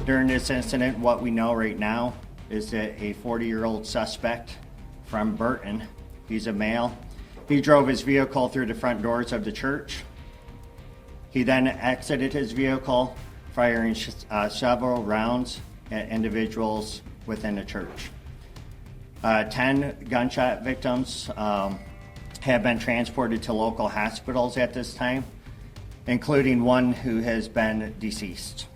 During this incident, what we know right now is that a 40-year-old suspect from Burton, he's a male, he drove his vehicle through the front doors of the church. He then exited his vehicle, firing several rounds at individuals within the church. 10 gunshot victims have been transported to local hospitals at this time, including one who has been deceased.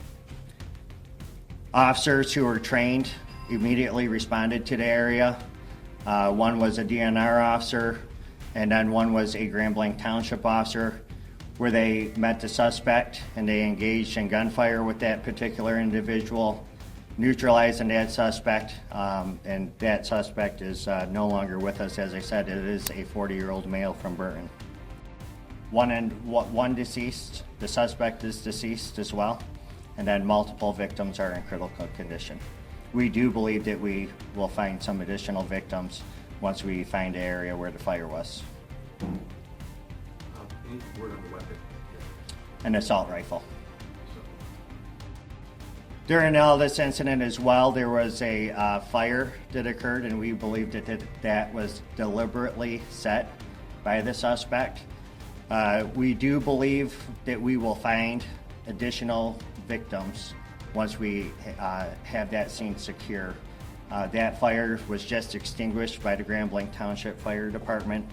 Officers who were trained immediately responded to the area. One was a DNR officer, and then one was a Grand Blanc Township officer, where they met the suspect and they engaged in gunfire with that particular individual, neutralizing that suspect, and that suspect is no longer with us. As I said, it is a 40-year-old male from Burton. One deceased, the suspect is deceased as well, and then multiple victims are in critical condition. We do believe that we will find some additional victims once we find the area where the fire was. Any word on the weapon? An assault rifle. During all this incident as well, there was a fire that occurred, and we believe that was deliberately set by the suspect. We do believe that we will find additional victims once we have that scene secure. That fire was just extinguished by the Grand Blanc Township Fire Department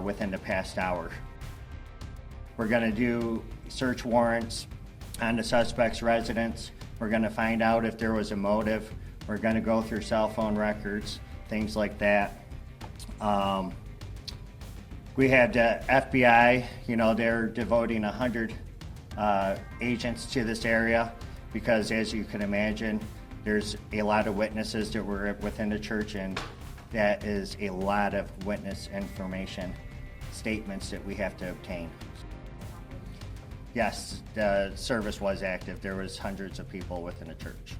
within the past hour. We're going to do search warrants on the suspect's residence. We're going to find out if there was a motive. We're going to go through cell phone records, things like that. We had the FBI, they're devoting 100 agents to this area because, as you can imagine, there's a lot of witnesses that were within the church, and that is a lot of witness information, statements that we have to obtain. Yes, the service was active. There was hundreds of people within the church.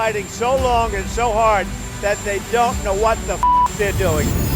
fighting so long and so hard that they don't know what the f they're doing.